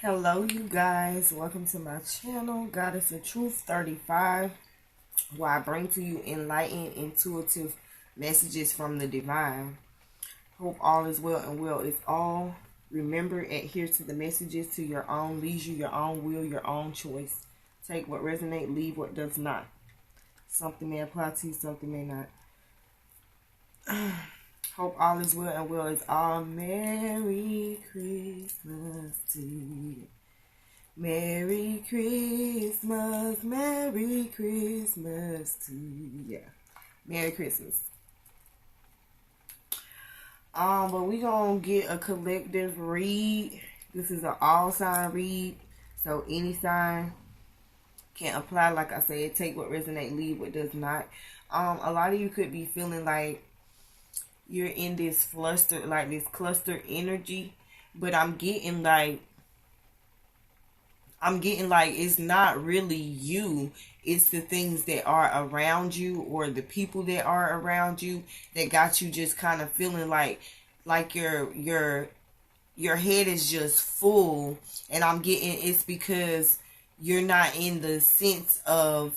Hello you guys, welcome to my channel, Goddess of Truth 35, where I bring to you enlightened, intuitive messages from the divine. Hope all is well and well is all. Remember, adhere to the messages to your own leisure, your own will, your own choice. Take what resonates, leave what does not. Something may apply to you, something may not. Hope all is well and well is all. Merry Christmas to you. Merry Christmas to you. Yeah. Merry Christmas. But we gonna get a collective read. This is an all sign read. So any sign can apply. Like I said, take what resonates, leave what does not. A lot of you could be feeling like you're in this fluster, like this cluster energy, but I'm getting like it's not really you. It's the things that are around you or the people that are around you that got you just kind of feeling like your head is just full. And I'm getting it's because you're not in the sense of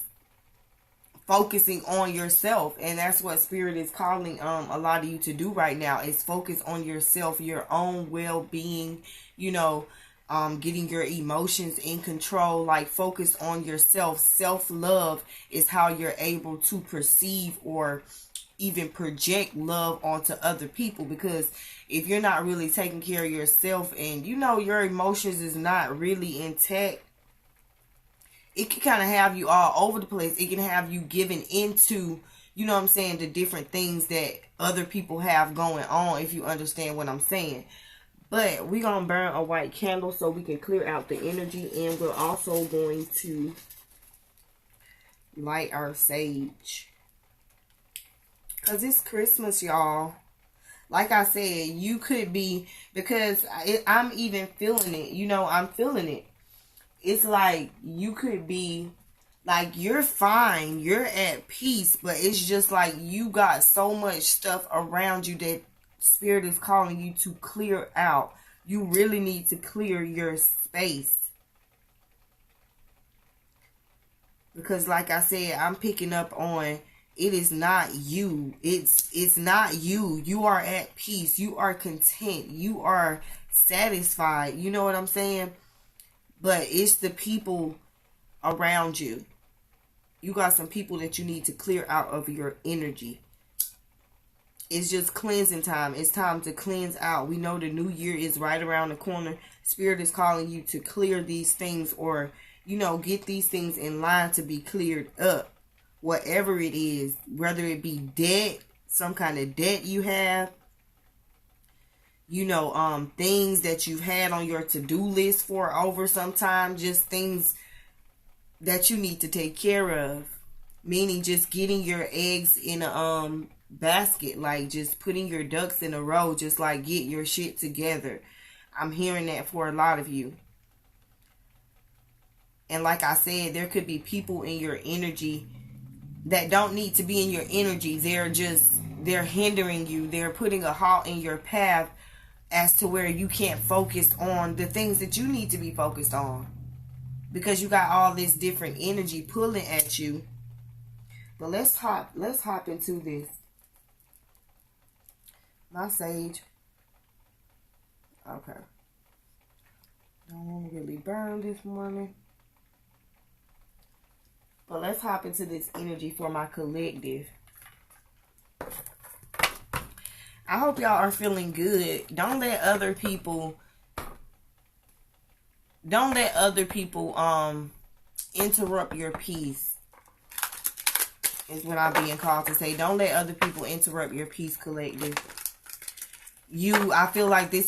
focusing on yourself, and that's what Spirit is calling a lot of you to do right now, is focus on yourself, your own well-being, getting your emotions in control. Like, focus on yourself. Self-love is how you're able to perceive or even project love onto other people, because if you're not really taking care of yourself and your emotions is not really intact, it can kind of have you all over the place. It can have you giving into, the different things that other people have going on, if you understand what I'm saying. But we're going to burn a white candle so we can clear out the energy. And we're also going to light our sage, because it's Christmas, y'all. Like I said, you could be, because I'm even feeling it. I'm feeling it. It's like you could be like, you're fine, you're at peace, but it's just like you got so much stuff around you that Spirit is calling you to clear out. You really need to clear your space. Because like I said, I'm picking up on, it is not you. It's not you. You are at peace. You are content. You are satisfied. You know what I'm saying? But it's the people around you. You got some people that you need to clear out of your energy. It's just cleansing time. It's time to cleanse out. We know the new year is right around the corner. Spirit is calling you to clear these things, or, get these things in line to be cleared up. Whatever it is, whether it be debt, some kind of debt you have, things that you've had on your to-do list for over some time, just things that you need to take care of. Meaning just getting your eggs in a basket, like just putting your ducks in a row, just like get your shit together. I'm hearing that for a lot of you. And like I said, there could be people in your energy that don't need to be in your energy. They're hindering you. They're putting a halt in your path, as to where you can't focus on the things that you need to be focused on, because you got all this different energy pulling at you. But let's hop into this. My sage. Okay. Don't want to really burn this morning. But let's hop into this energy for my collective. I hope y'all are feeling good. Don't let other people interrupt your peace. Is what I'm being called to say. Don't let other people interrupt your peace, collective. I feel like this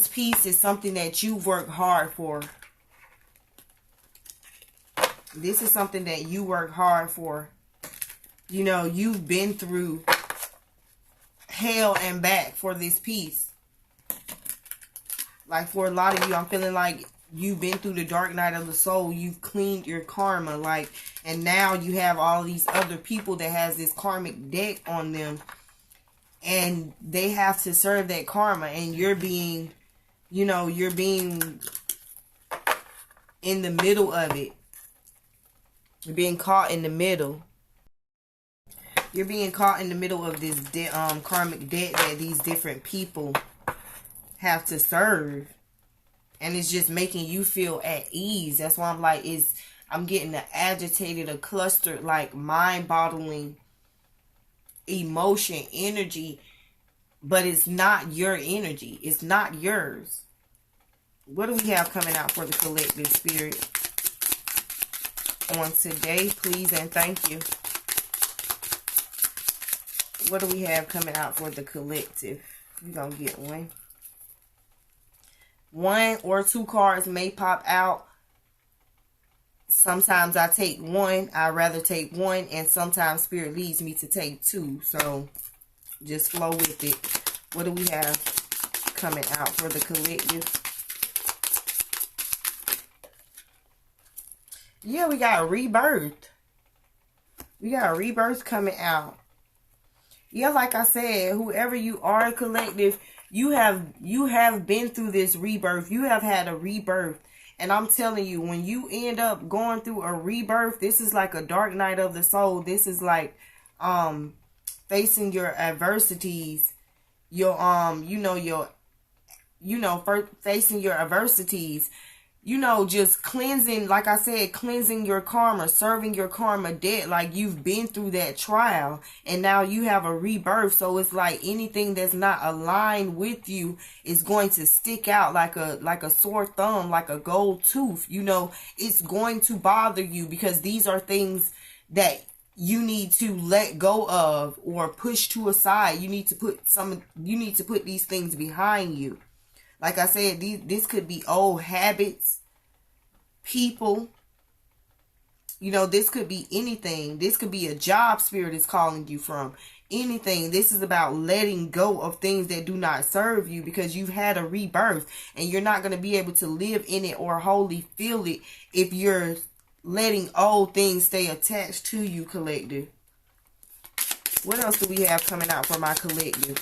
peace is something that you work hard for. This is something that you work hard for. You've been through hell and back for this peace. Like, for a lot of you, I'm feeling like you've been through the dark night of the soul. You've cleaned your karma, and now you have all these other people that has this karmic debt on them, and they have to serve that karma, and you're being you're being in the middle of it. You're being caught in the middle. You're being caught in the middle of this karmic debt that these different people have to serve. And it's just making you feel at ease. That's why I'm like, I'm getting an agitated, a clustered, like mind-boggling emotion, energy. But it's not your energy. It's not yours. What do we have coming out for the collective spirit on today? Please and thank you. What do we have coming out for the collective? We're going to get one. One or two cards may pop out. Sometimes I take one. I'd rather take one. And sometimes spirit leads me to take two. So just flow with it. What do we have coming out for the collective? Yeah, we got rebirth. We got rebirth coming out. Yeah, like I said, whoever you are, collective, you have been through this rebirth. You have had a rebirth. And I'm telling you, when you end up going through a rebirth, this is like a dark night of the soul. This is like facing your adversities, facing your adversities, just cleansing, like I said, cleansing your karma, serving your karma debt. Like you've been through that trial and now you have a rebirth. So it's like anything that's not aligned with you is going to stick out like a sore thumb, like a gold tooth. It's going to bother you because these are things that you need to let go of or push to a side. You need to put these things behind you. Like I said, this could be old habits, people. This could be anything. This could be a job spirit is calling you from. Anything. This is about letting go of things that do not serve you because you've had a rebirth and you're not going to be able to live in it or wholly feel it if you're letting old things stay attached to you, collective. What else do we have coming out for my collective?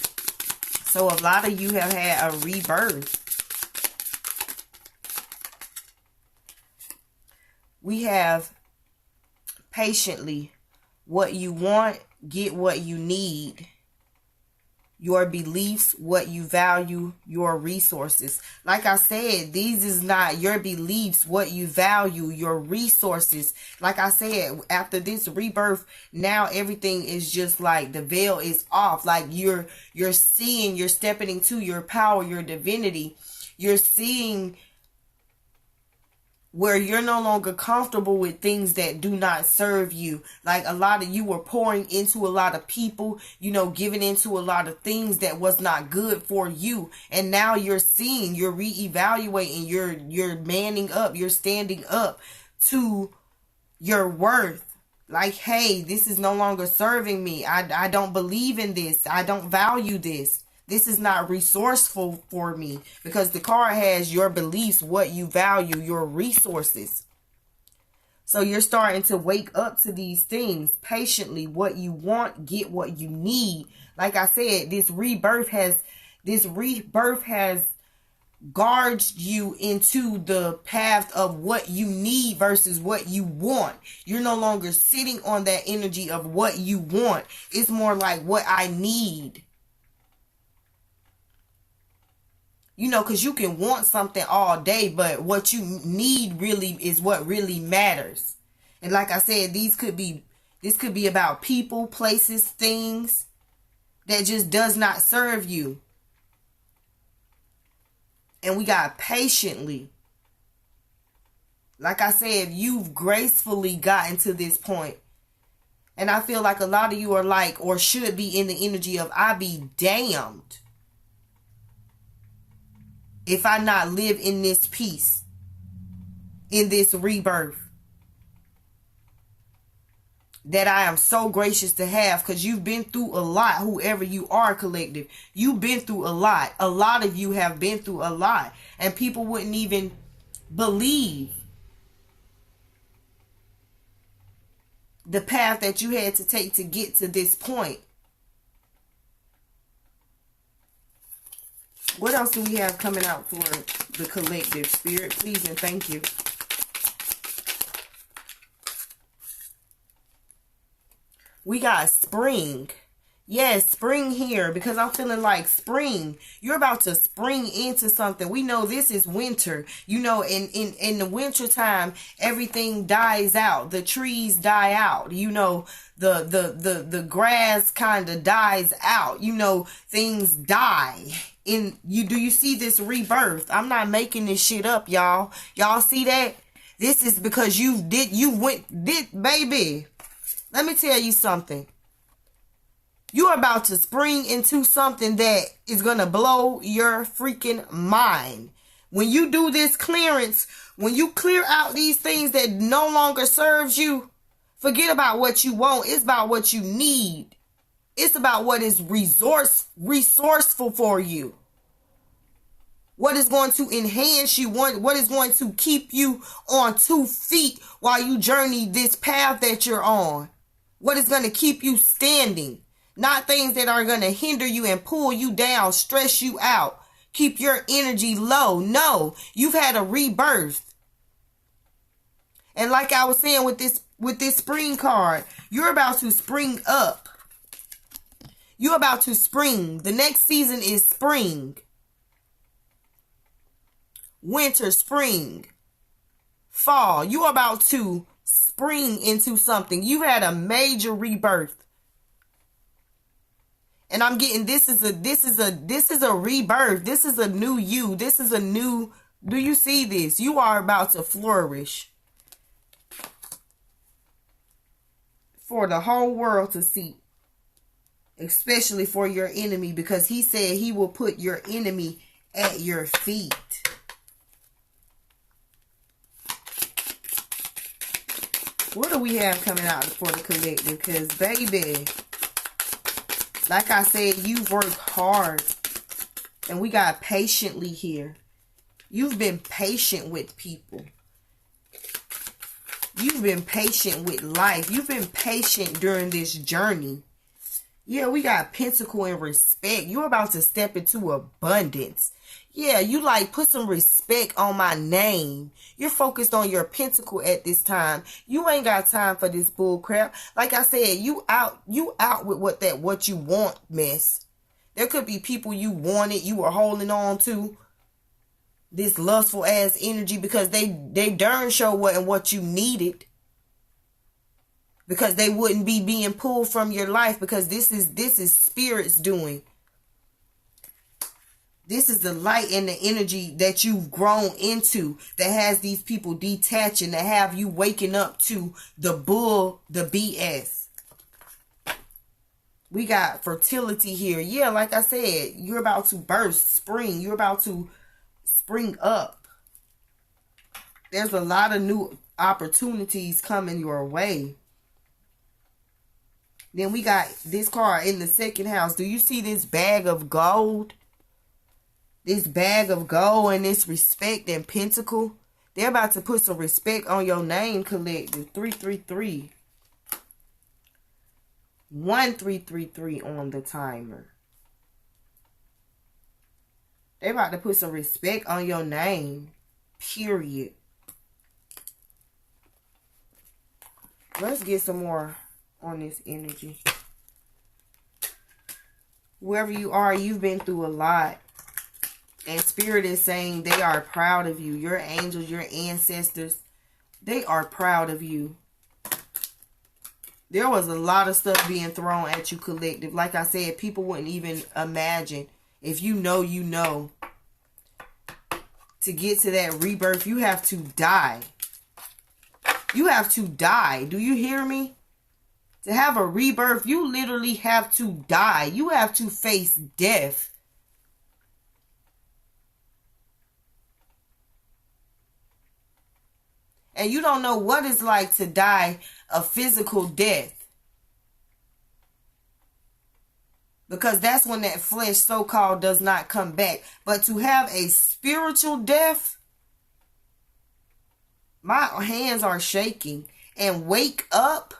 So a lot of you have had a rebirth. We have patiently what you want, get what you need. Your beliefs, what you value, your resources. Like I said, these is not your beliefs, what you value, your resources. Like I said, after this rebirth, now everything is just like the veil is off. Like you're seeing, you're stepping into your power, your divinity. You're seeing where you're no longer comfortable with things that do not serve you. Like a lot of you were pouring into a lot of people, giving into a lot of things that was not good for you. And now you're seeing, you're reevaluating, you're manning up, you're standing up to your worth. Like, hey, this is no longer serving me. I don't believe in this. I don't value this. This is not resourceful for me because the card has your beliefs, what you value, your resources. So you're starting to wake up to these things patiently. What you want, get what you need. Like I said, this rebirth has guards you into the path of what you need versus what you want. You're no longer sitting on that energy of what you want. It's more like what I need. Because you can want something all day, but what you need really is what really matters. And like I said, this could be about people, places, things that just does not serve you. And we got patiently. Like I said, you've gracefully gotten to this point. And I feel like a lot of you are like, or should be in the energy of, I be damned if I not live in this peace, in this rebirth that I am so gracious to have, because you've been through a lot. Whoever you are, collective, you've been through a lot. A lot of you have been through a lot, and people wouldn't even believe the path that you had to take to get to this point. What else do we have coming out for the collective? Spirit, please and thank you. We got spring. Yes, spring here, because I'm feeling like spring. You're about to spring into something. We know this is winter. You know, in the winter time, everything dies out. The trees die out. You know, the grass kind of dies out. You know, things die. Do you see this rebirth? I'm not making this shit up, y'all. Y'all see that? This is because baby. Let me tell you something. You're about to spring into something that is going to blow your freaking mind. When you do this clearance, when you clear out these things that no longer serves you, forget about what you want. It's about what you need. It's about what is resourceful for you. What is going to enhance you, what is going to keep you on 2 feet while you journey this path that you're on. What is going to keep you standing. Not things that are going to hinder you and pull you down, stress you out, keep your energy low. No, you've had a rebirth. And like I was saying with this spring card, you're about to spring up. You're about to spring. The next season is spring. Winter, spring, fall. You're about to spring into something. You had a major rebirth. And I'm getting this is a rebirth. This is a new you. This is a new, do you see this? You are about to flourish. For the whole world to see. Especially for your enemy, because he said he will put your enemy at your feet. What do we have coming out for the collective? Because, baby, like I said, you've worked hard. And we got patiently here. You've been patient with people. You've been patient with life. You've been patient during this journey. Yeah, we got pentacle and respect. You're about to step into abundance. Yeah, you like put some respect on my name. You're focused on your pentacle at this time. You ain't got time for this bull crap. Like I said, you out with what you want mess. There could be people you wanted, you were holding on to. This lustful ass energy because they darn sure wasn't what you needed. Because they wouldn't be being pulled from your life, because this is spirits doing. This is the light and the energy that you've grown into that has these people detaching, that have you waking up to the BS. We got fertility here. Yeah, like I said, you're about to burst, spring. You're about to spring up. There's a lot of new opportunities coming your way. Then we got this card in the second house. Do you see this bag of gold? This bag of gold and this respect and pentacle. They're about to put some respect on your name, collective. 333. 1333 on the timer. They're about to put some respect on your name. Period. Let's get some more on this energy. Whoever you are, you've been through a lot. And Spirit is saying they are proud of you. Your angels, your ancestors, they are proud of you. There was a lot of stuff being thrown at you, collective. Like I said, people wouldn't even imagine. If you know, you know. To get to that rebirth, you have to die. You have to die. Do you hear me? To have a rebirth, you literally have to die. You have to face death. And you don't know what it's like to die a physical death. Because that's when that flesh so-called does not come back. But to have a spiritual death, my hands are shaking. And wake up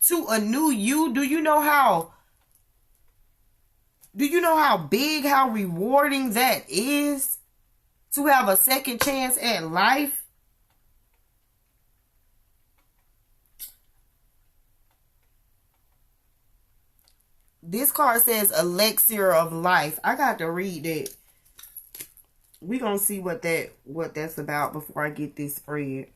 to a new you. Do you know how Do you know how big, how rewarding that is? To have a second chance at life? This card says elixir of life. I got to read it. We're going to see what that's about before I get this spread.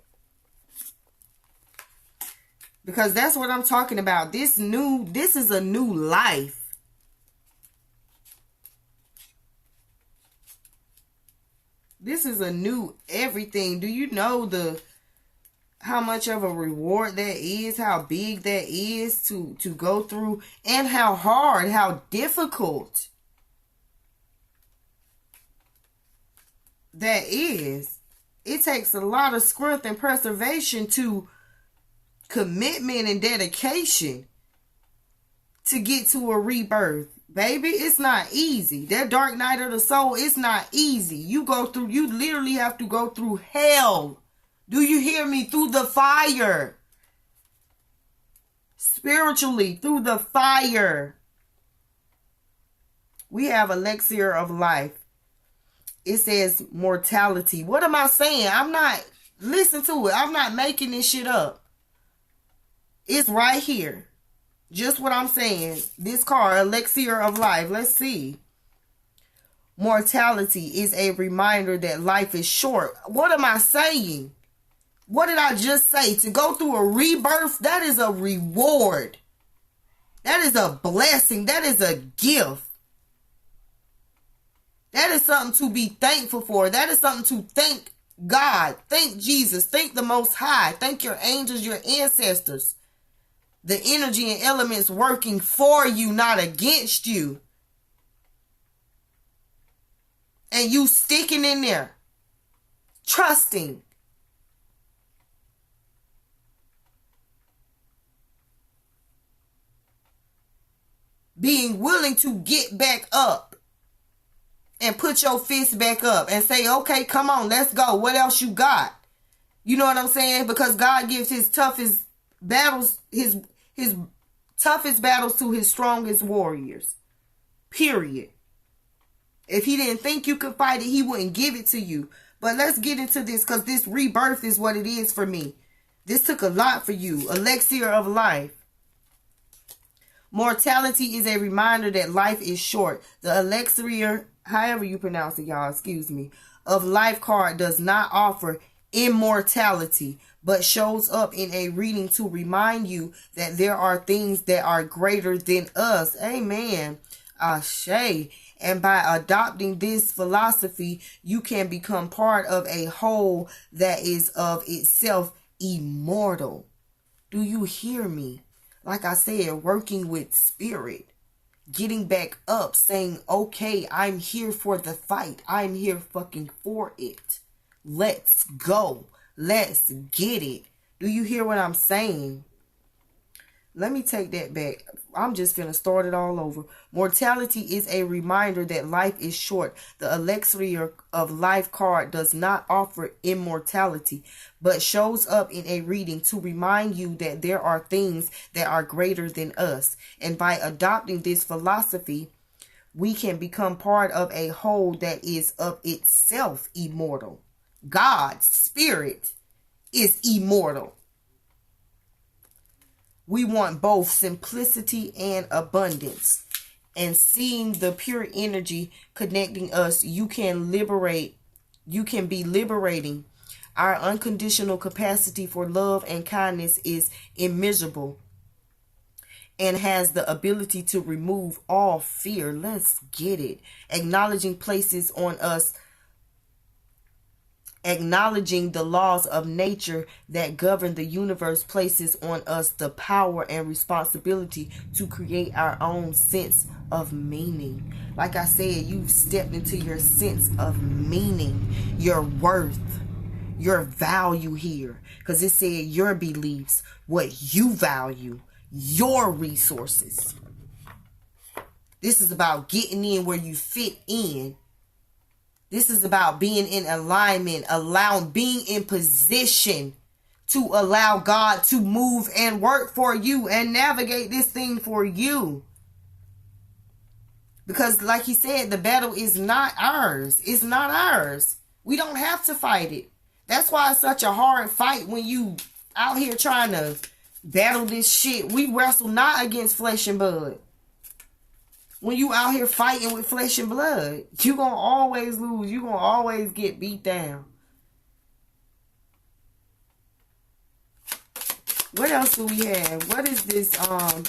Because that's what I'm talking about. This is a new life. This is a new everything. Do you know how much of a reward that is? How big that is to go through, and how hard, how difficult that is. It takes a lot of strength and preservation, to commitment and dedication to get to a rebirth. Baby, it's not easy. That dark night of the soul, it's not easy. You literally have to go through hell. Do you hear me? Through the fire. Spiritually, through the fire. We have elixir of life. It says mortality. What am I saying? Listen to it. I'm not making this shit up. It's right here. Just what I'm saying. This card, elixir of life. Let's see. Mortality is a reminder that life is short. What am I saying? What did I just say? To go through a rebirth, that is a reward. That is a blessing. That is a gift. That is something to be thankful for. That is something to thank God. Thank Jesus. Thank the Most High. Thank your angels, your ancestors. The energy and elements working for you, not against you. And you sticking in there. Trusting. Being willing to get back up. And put your fist back up. And say, okay, come on, let's go. What else you got? You know what I'm saying? Because God gives his toughest battles, his toughest battles to his strongest warriors. Period. If he didn't think you could fight it, he wouldn't give it to you. But let's get into this, because this rebirth is what it is for me. This took a lot for you. Elixir of life. Mortality is a reminder that life is short. The elixir, however you pronounce it, y'all, excuse me, of life card does not offer immortality, but shows up in a reading to remind you that there are things that are greater than us. Amen. Ashe. And by adopting this philosophy, you can become part of a whole that is of itself immortal. Do you hear me? Like I said, working with spirit. Getting back up, saying, okay, I'm here for the fight. I'm here fucking for it. Let's go. Let's get it. Do you hear what I'm saying? Let me take that back. I'm just finna start it all over. Mortality is a reminder that life is short. The elixir of life card does not offer immortality, but shows up in a reading to remind you that there are things that are greater than us. And by adopting this philosophy, we can become part of a whole that is of itself immortal. God's spirit is immortal. We want both simplicity and abundance. And seeing the pure energy connecting us, you can be liberating. Our unconditional capacity for love and kindness is immeasurable and has the ability to remove all fear. Let's get it. Acknowledging the laws of nature that govern the universe places on us the power and responsibility to create our own sense of meaning. Like I said, you've stepped into your sense of meaning, your worth, your value here. Because it said your beliefs, what you value, your resources. This is about getting in where you fit in. This is about being in alignment, being in position to allow God to move and work for you and navigate this thing for you. Because like he said, the battle is not ours. It's not ours. We don't have to fight it. That's why it's such a hard fight when you out here trying to battle this shit. We wrestle not against flesh and blood. When you out here fighting with flesh and blood, you gonna always lose. You gonna always get beat down. What else do we have? What is this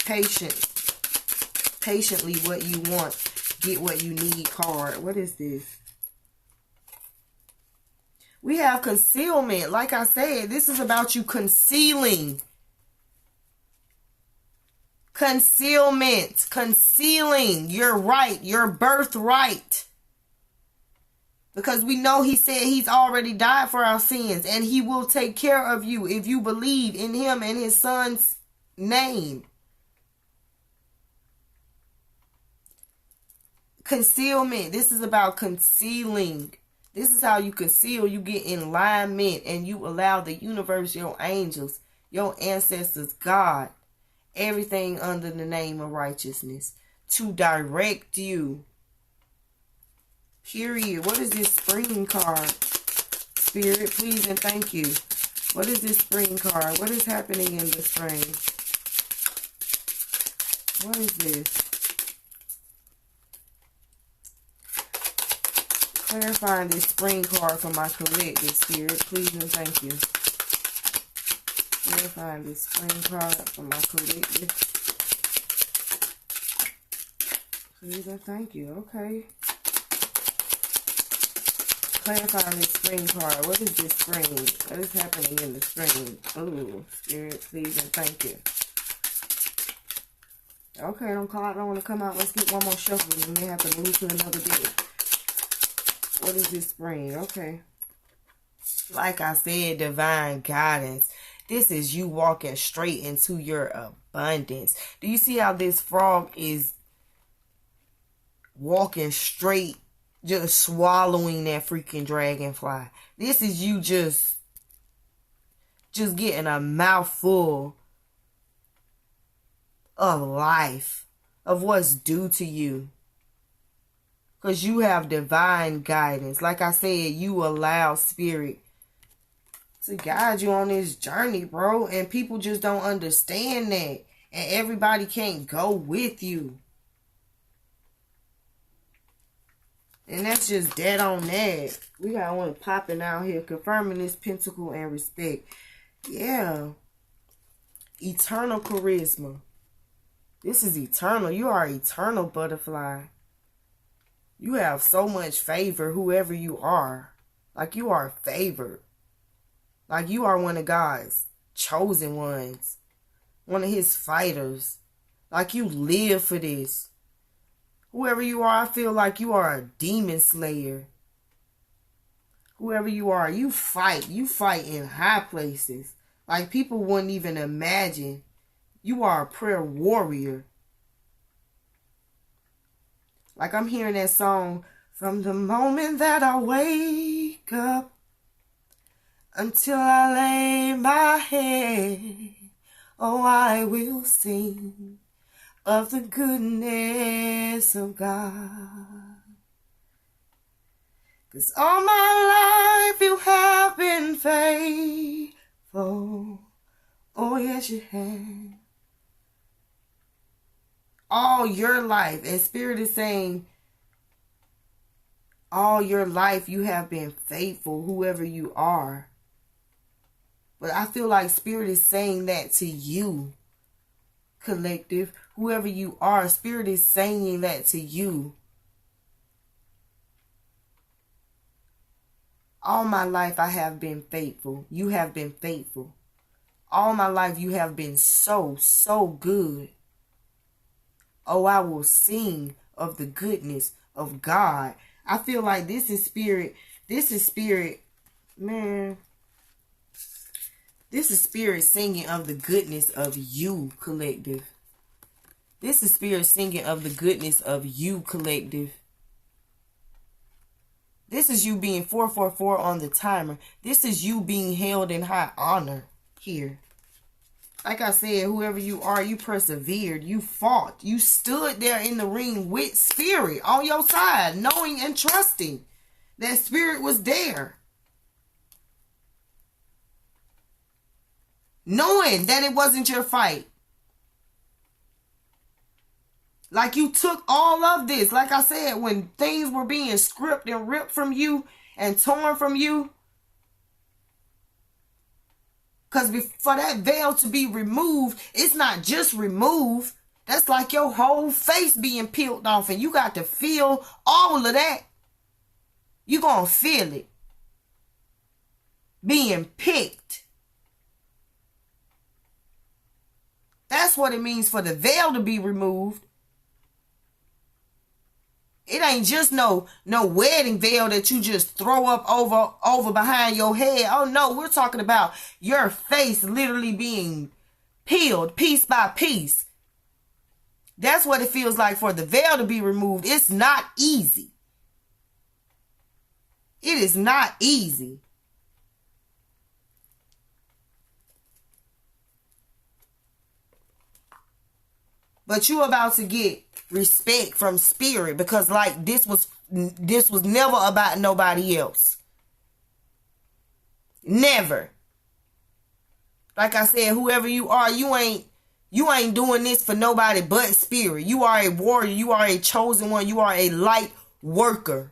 patience? Patiently what you want, get what you need card. What is this? We have concealment. Like I said, this is about you concealing. Concealment. Concealing your right, your birthright. Because we know he said he's already died for our sins. And he will take care of you if you believe in him and his son's name. Concealment. This is about concealing. This is how you conceal. You get in alignment and you allow the universe, your angels, your ancestors, God, everything under the name of righteousness to direct you. Period. What is this spring card? Spirit, please and thank you. What is this spring card? What is happening in the spring? What is this? Clarifying this spring card for my collective, Spirit, please and thank you. Clarifying this spring card for my collective. Please and thank you. Okay. Clarifying this spring card. What is this spring? What is happening in the spring? Oh, Spirit, please and thank you. Okay, don't want to come out. Let's get one more shuffle and we may have to move to another day. What is this spring? Okay. Like I said, divine guidance. This is you walking straight into your abundance. Do you see how this frog is walking straight, just swallowing that freaking dragonfly? This is you just getting a mouthful of life, of what's due to you. Because you have divine guidance. Like I said, you allow spirit to guide you on this journey, bro. And people just don't understand that. And everybody can't go with you. And that's just dead on that. We got one popping out here, confirming this pentacle and respect. Yeah. Eternal charisma. This is eternal. You are eternal, butterfly. You have so much favor, whoever you are. Like you are favored. Like you are one of God's chosen ones. One of his fighters. Like you live for this. Whoever you are, I feel like you are a demon slayer. Whoever you are, you fight. You fight in high places. Like people wouldn't even imagine. You are a prayer warrior. Like I'm hearing that song, from the moment that I wake up until I lay my head, oh, I will sing of the goodness of God. 'Cause all my life you have been faithful. Oh, yes, you have. All your life. And Spirit is saying, all your life you have been faithful, whoever you are. But I feel like Spirit is saying that to you, collective. Whoever you are, Spirit is saying that to you. All my life I have been faithful. You have been faithful. All my life you have been so, so good. Oh, I will sing of the goodness of God. I feel like this is spirit. This is spirit. Man. This is spirit singing of the goodness of you, collective. This is spirit singing of the goodness of you, collective. This is you being 444 on the timer. This is you being held in high honor here. Like I said, whoever you are, you persevered, you fought, you stood there in the ring with spirit on your side, knowing and trusting that spirit was there. Knowing that it wasn't your fight. Like you took all of this, like I said, when things were being stripped and ripped from you and torn from you. Because for that veil to be removed, it's not just removed. That's like your whole face being peeled off. And you got to feel all of that. You're going to feel it. Being picked. That's what it means for the veil to be removed. It ain't just no wedding veil that you just throw up over behind your head. Oh no, we're talking about your face literally being peeled piece by piece. That's what it feels like for the veil to be removed. It's not easy. It is not easy. But you about to get respect from spirit, because like this was never about nobody else. Never. Like I said, whoever you are, you ain't doing this for nobody but spirit. You are a warrior. You are a chosen one. You are a light worker.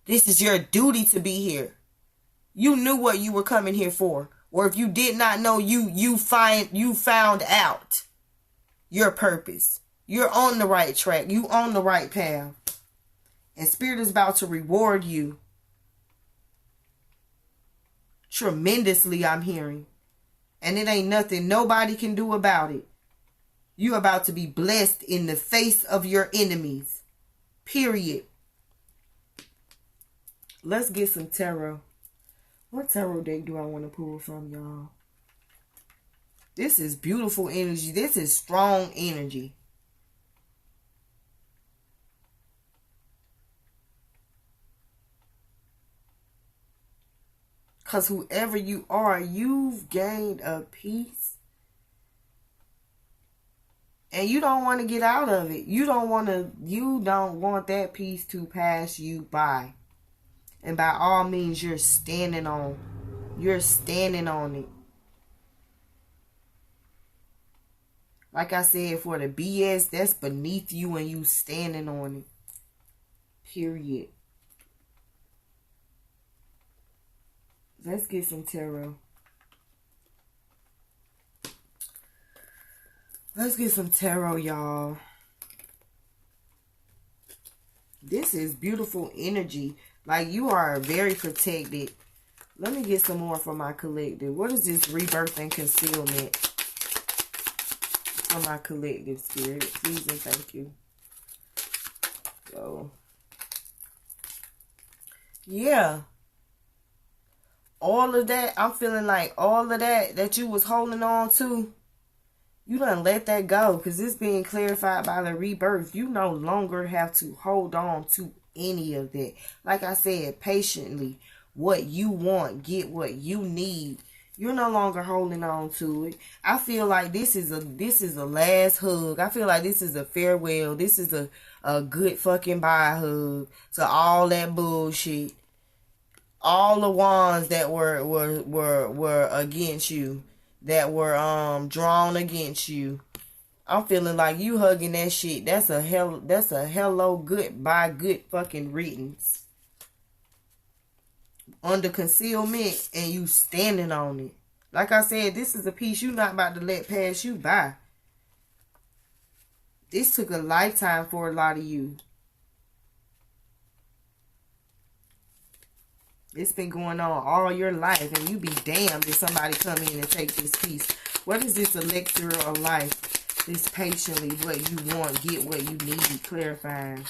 This is your duty to be here. You knew what you were coming here for. Or if you did not know, you found out your purpose. You're on the right track. You on the right path. And spirit is about to reward you tremendously, I'm hearing. And it ain't nothing nobody can do about it. You're about to be blessed in the face of your enemies. Period. Let's get some tarot. What tarot deck do I want to pull from, y'all? This is beautiful energy. This is strong energy. Because whoever you are, you've gained a peace. And you don't want to get out of it. You don't want that peace to pass you by. And by all means, you're standing on it. Like I said, for the BS, that's beneath you and you standing on it. Period. Let's get some tarot. Let's get some tarot, y'all. This is beautiful energy. Like, you are very protected. Let me get some more from my collective. What is this rebirth and concealment from my collective, spirit? Please and thank you. So, yeah. All of that, I'm feeling like all of that you was holding on to, you done let that go. Because it's being clarified by the rebirth. You no longer have to hold on to any of that. Like I said, patiently, what you want, get what you need. You're no longer holding on to it. I feel like this is a last hug. I feel like this is a farewell. This is a good fucking bye hug to all that bullshit. All the ones that were against you, that were drawn against you. I'm feeling like you hugging that shit. That's a hello, goodbye, good fucking riddance. Under concealment, and you standing on it. Like I said, this is a piece you're not about to let pass you by. This took a lifetime for a lot of you. It's been going on all your life, and you be damned if somebody come in and take this piece. What is this elixir of life? This patiently, what you want, get what you need, clarifying.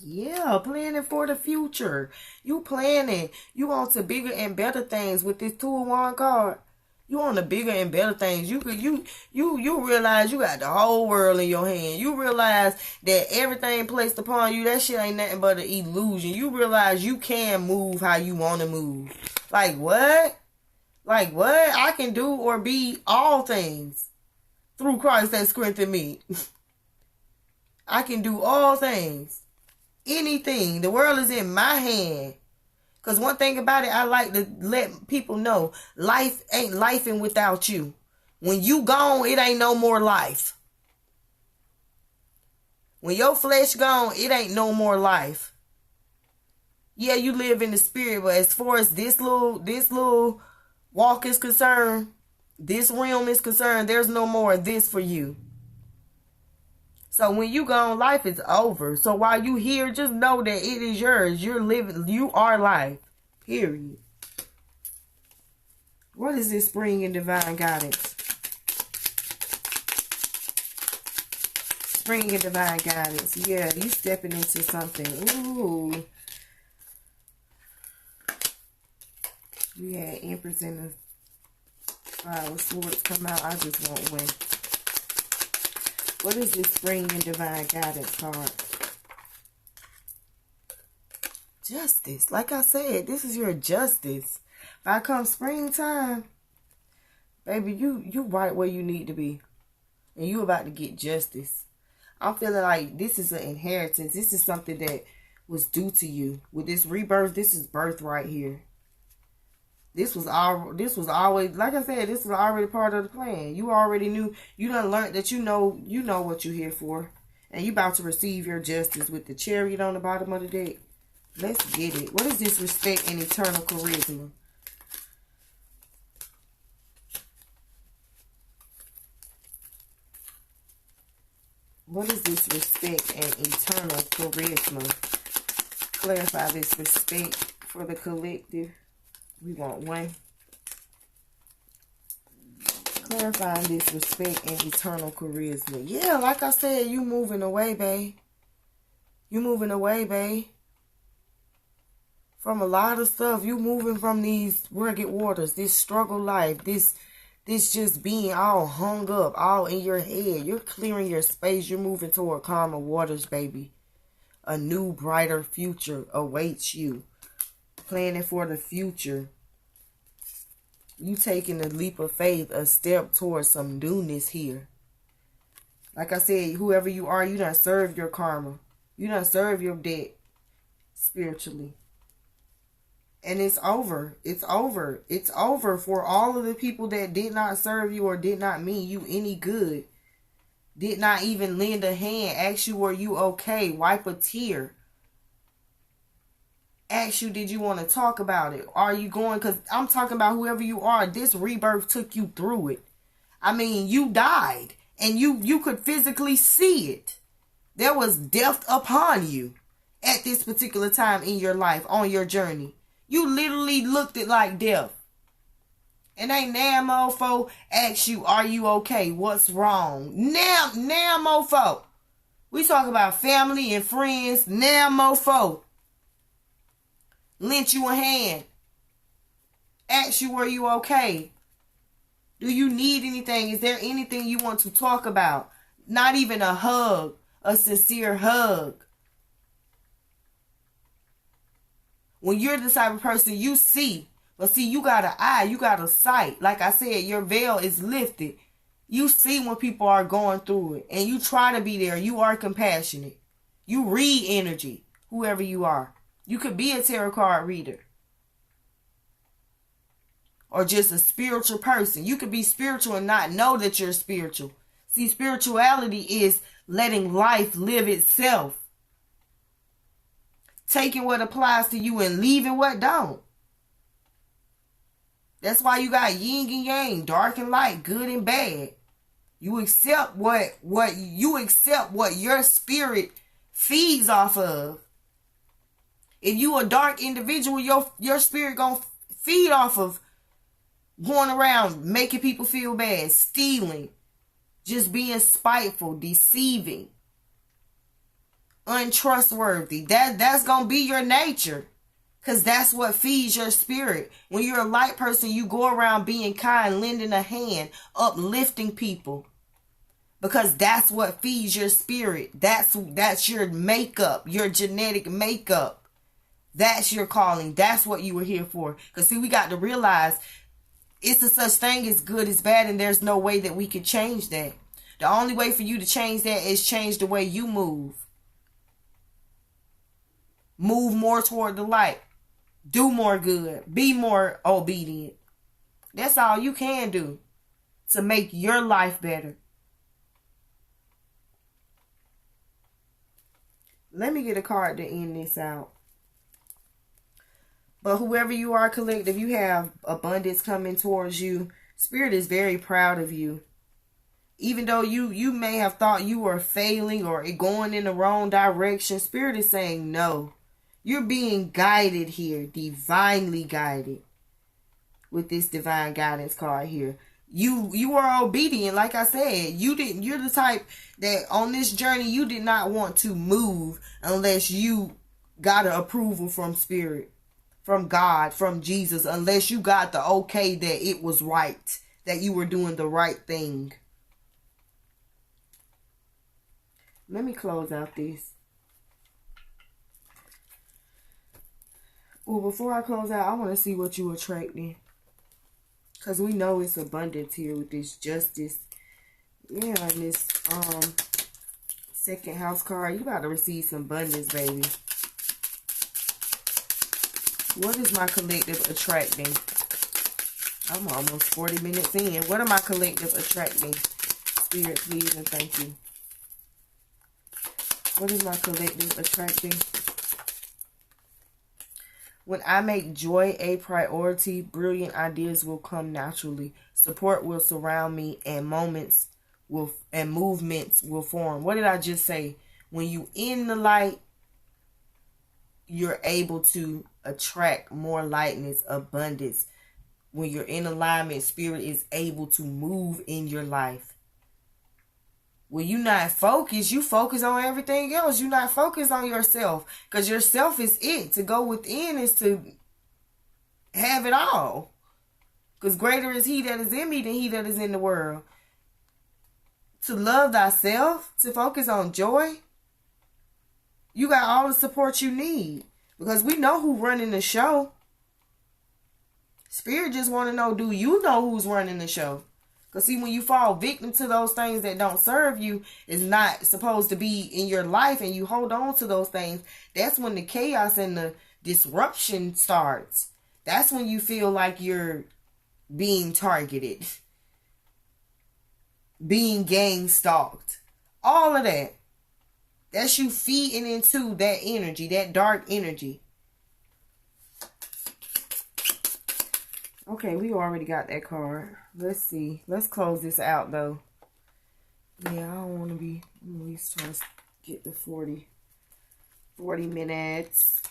Yeah, planning for the future. You planning. You on to bigger and better things with this 2 of Wands card. You on the bigger and better things. You realize you got the whole world in your hand. You realize that everything placed upon you, that shit ain't nothing but an illusion. You realize you can move how you want to move. Like, what? Like what? I can do or be all things through Christ that strengthened me. I can do all things. Anything. The world is in my hand. Because one thing about it, I like to let people know, life ain't lifing without you. When you gone, it ain't no more life. When your flesh gone, it ain't no more life. Yeah, you live in the spirit, but as far as this little walk is concerned, this realm is concerned, there's no more of this for you. So when you gone, life is over. So while you here, just know that it is yours. You're living, you are life. Period. What is this spring and divine guidance? Spring and divine guidance. Yeah, you stepping into something. Ooh. We had Empress and the Five of Swords come out. I just won't win. What is this spring and divine guidance card? Justice. Like I said, this is your justice. If I come springtime, baby, you right where you need to be. And you about to get justice. I'm feeling like this is an inheritance. This is something that was due to you. With this rebirth, this is birth right here. This was always, like I said, this was already part of the plan. You already knew, you done learned that you know what you're here for. And you about to receive your justice with the chariot on the bottom of the deck. Let's get it. What is this respect and eternal charisma? What is this respect and eternal charisma? Clarify this respect for the collective. We want one. Clarifying this respect and eternal charisma. Yeah, like I said, you moving away, babe. You moving away, babe. From a lot of stuff. You moving from these rugged waters. This struggle life. This just being all hung up. All in your head. You're clearing your space. You're moving toward calmer waters, baby. A new, brighter future awaits you. Planning for the future. You taking a leap of faith, a step towards some newness here. Like I said, whoever you are, you done served your karma. You done served your debt spiritually. And it's over. It's over. It's over for all of the people that did not serve you or did not mean you any good. Did not even lend a hand, ask you, were you okay? Wipe a tear. Ask you, did you want to talk about it? Are you going? Because I'm talking about whoever you are. This rebirth took you through it. I mean, you died. And you could physically see it. There was death upon you. At this particular time in your life. On your journey. You literally looked at like death. And ain't now mofo ask you, are you okay? What's wrong? Now mofo. We talk about family and friends. Now mofo. Lent you a hand. Ask you, were you okay? Do you need anything? Is there anything you want to talk about? Not even a hug. A sincere hug. When you're the type of person you see. But see, you got an eye. You got a sight. Like I said, your veil is lifted. You see when people are going through it. And you try to be there. You are compassionate. You read energy. Whoever you are. You could be a tarot card reader. Or just a spiritual person. You could be spiritual and not know that you're spiritual. See, spirituality is letting life live itself. Taking what applies to you and leaving what don't. That's why you got yin and yang, dark and light, good and bad. You accept what your spirit feeds off of. If you a dark individual, your spirit gonna feed off of going around making people feel bad, stealing, just being spiteful, deceiving, untrustworthy. That's gonna be your nature. Because that's what feeds your spirit. When you're a light person, you go around being kind, lending a hand, uplifting people. Because that's what feeds your spirit. That's your makeup, your genetic makeup. That's your calling. That's what you were here for. Because see, we got to realize It's a such thing as good as bad, and there's no way that we can change that. The only way for you to change that is change the way you move. Move more toward the light. Do more good. Be more obedient. That's all you can do to make your life better. Let me get a card to end this out. But whoever you are, collective, you have abundance coming towards you. Spirit is very proud of you. Even though you may have thought you were failing or going in the wrong direction, Spirit is saying no. You're being guided here, divinely guided, with this divine guidance card here. You are obedient, like I said. You're the type that on this journey you did not want to move unless you got an approval from Spirit, from God, from Jesus, unless you got the okay that it was right, that you were doing the right thing. Let me close out this. Well, before I close out, I want to see what you're attracting. Because we know it's abundance here with this justice. Yeah, and this second house card. You about to receive some abundance, baby. What is my collective attracting? I'm almost 40 minutes in. What am I collective attracting? Spirit, please and thank you. What is my collective attracting? When I make joy a priority, brilliant ideas will come naturally. Support will surround me, and movements will form. What did I just say? When you in the light, you're able to attract more lightness, abundance. When you're in alignment, Spirit is able to move in your life. When you're not focused, you focus on everything else. You're not focused on yourself. Because yourself is it. To go within is to have it all. Because greater is he that is in me than he that is in the world. To love thyself, to focus on joy, you got all the support you need. Because we know who's running the show. Spirit just want to know, do you know who's running the show? Because see, when you fall victim to those things that don't serve you, is not supposed to be in your life, and you hold on to those things, that's when the chaos and the disruption starts. That's when you feel like you're being targeted, being gang stalked. All of that. That's you feeding into that energy, that dark energy. Okay, we already got that card. Let's see. Let's close this out, though. Yeah, I don't want to be... I'm at least trying to get the 40 minutes.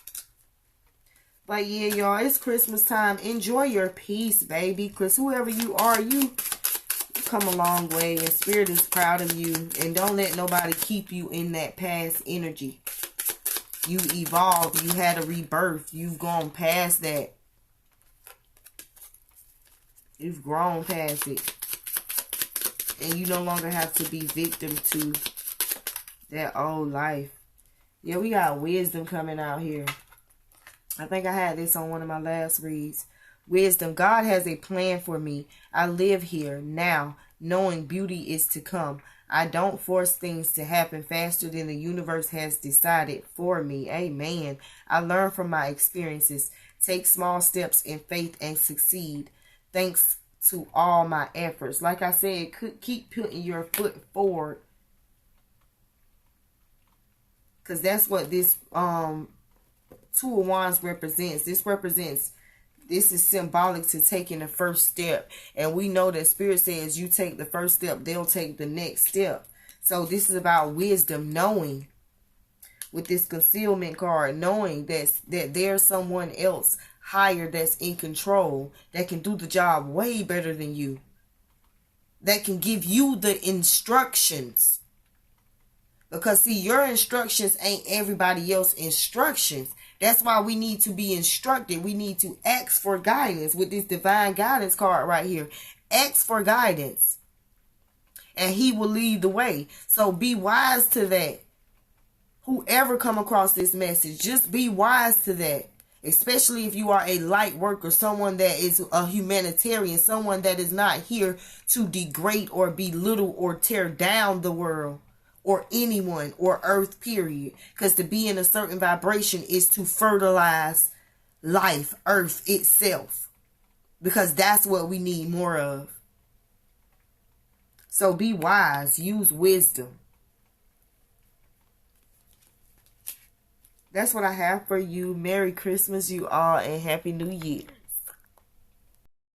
But yeah, y'all, it's Christmas time. Enjoy your peace, baby. Because whoever you are, you come a long way. And Spirit is proud of you. And don't let nobody keep you in that past energy. You evolved. You had a rebirth. You've gone past that. You've grown past it. And you no longer have to be victim to that old life. Yeah, we got wisdom coming out here. I think I had this on one of my last reads. Wisdom. God has a plan for me. I live here now, knowing beauty is to come. I don't force things to happen faster than the universe has decided for me. Amen. I learn from my experiences. Take small steps in faith and succeed. Thanks to all my efforts. Like I said, keep putting your foot forward. Because that's what this Two of Wands represents. This is symbolic to taking the first step. And we know that Spirit says you take the first step, they'll take the next step. So this is about wisdom, knowing. With this concealment card, knowing that there's someone else higher that's in control, that can do the job way better than you, that can give you the instructions. Because see, your instructions ain't everybody else's instructions. That's why we need to be instructed. We need to ask for guidance with this divine guidance card right here. Ask for guidance, and he will lead the way. So be wise to that. Whoever come across this message, just be wise to that. Especially if you are a light worker, someone that is a humanitarian, someone that is not here to degrade or belittle or tear down the world or anyone or earth, period. Because to be in a certain vibration is to fertilize life, earth itself. Because that's what we need more of. So be wise. Use wisdom. That's what I have for you. Merry Christmas, you all, and Happy New Year.